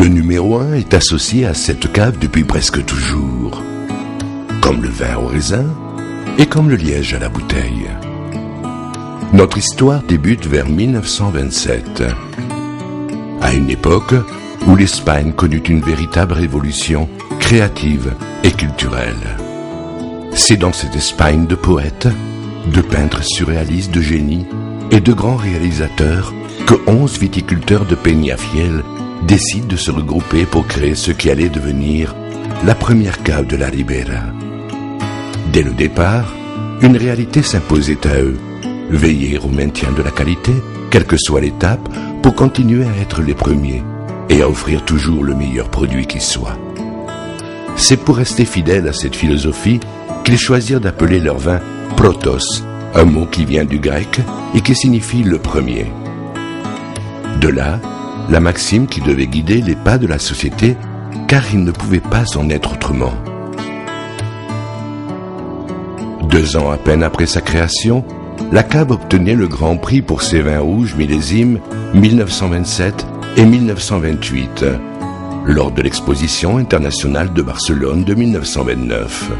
Le numéro 1 est associé à cette cave depuis presque toujours, comme le vin au raisin et comme le liège à la bouteille. Notre histoire débute vers 1927, à une époque où l'Espagne connut une véritable révolution créative et culturelle. C'est dans cette Espagne de poètes, de peintres surréalistes de génie et de grands réalisateurs que 11 viticulteurs de Peñafiel décident de se regrouper pour créer ce qui allait devenir la première cave de la Ribera. Dès le départ, une réalité s'imposait à eux: veiller au maintien de la qualité, quelle que soit l'étape, pour continuer à être les premiers et à offrir toujours le meilleur produit qui soit. C'est pour rester fidèles à cette philosophie qu'ils choisirent d'appeler leur vin Protos, un mot qui vient du grec et qui signifie le premier. De là, la maxime qui devait guider les pas de la société, car il ne pouvait pas en être autrement. 2 ans à peine après sa création, la cave obtenait le grand prix pour ses vins rouges millésimes 1927 et 1928, lors de l'exposition internationale de Barcelone de 1929.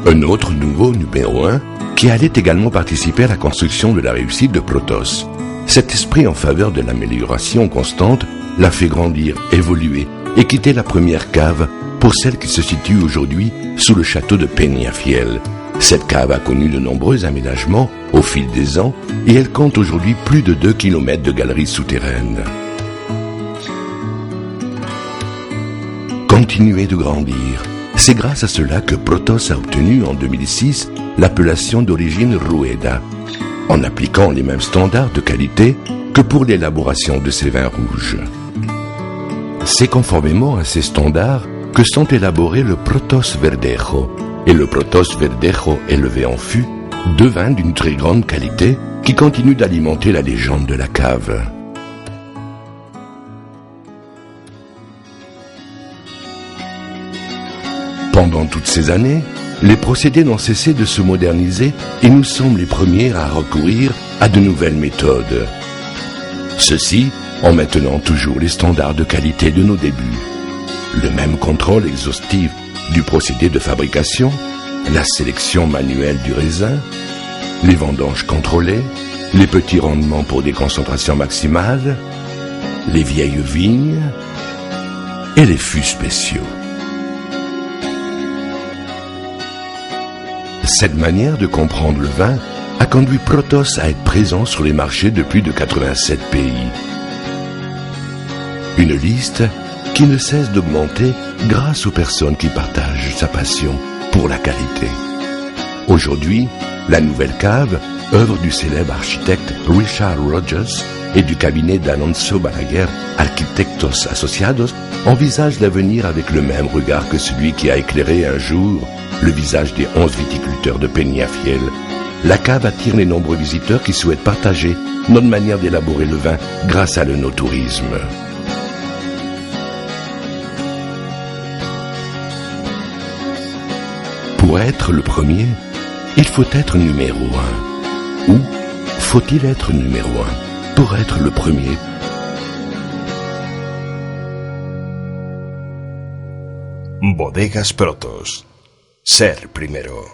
Un autre nouveau numéro 1 qui allait également participer à la construction de la réussite de Protos. Cet esprit en faveur de l'amélioration constante l'a fait grandir, évoluer et quitter la première cave pour celle qui se situe aujourd'hui sous le château de Peñafiel. Cette cave a connu de nombreux aménagements au fil des ans et elle compte aujourd'hui plus de 2 km de galeries souterraines. Continuer de grandir. C'est grâce à cela que Protos a obtenu en 2006 l'appellation d'origine Rueda, en appliquant les mêmes standards de qualité que pour l'élaboration de ces vins rouges. C'est conformément à ces standards que sont élaborés le Protos Verdejo et le Protos Verdejo élevé en fût, 2 vins d'une très grande qualité qui continuent d'alimenter la légende de la cave. Pendant toutes ces années, les procédés n'ont cessé de se moderniser et nous sommes les premiers à recourir à de nouvelles méthodes. Ceci en maintenant toujours les standards de qualité de nos débuts. Le même contrôle exhaustif du procédé de fabrication, la sélection manuelle du raisin, les vendanges contrôlées, les petits rendements pour des concentrations maximales, les vieilles vignes et les fûts spéciaux. Cette manière de comprendre le vin a conduit Protos à être présent sur les marchés de plus de 87 pays. Une liste qui ne cesse d'augmenter grâce aux personnes qui partagent sa passion pour la qualité. Aujourd'hui, la nouvelle cave, œuvre du célèbre architecte Richard Rogers et du cabinet d'Alonso Balaguer, Arquitectos Asociados, envisage l'avenir avec le même regard que celui qui a éclairé un jour le visage des 11 viticulteurs de Peñafiel. La cave attire les nombreux visiteurs qui souhaitent partager notre manière d'élaborer le vin grâce à l'œnotourisme. Pour être le premier, il faut être numéro 1. Ou faut-il être numéro 1 pour être le premier? Bodegas Protos. Ser primero.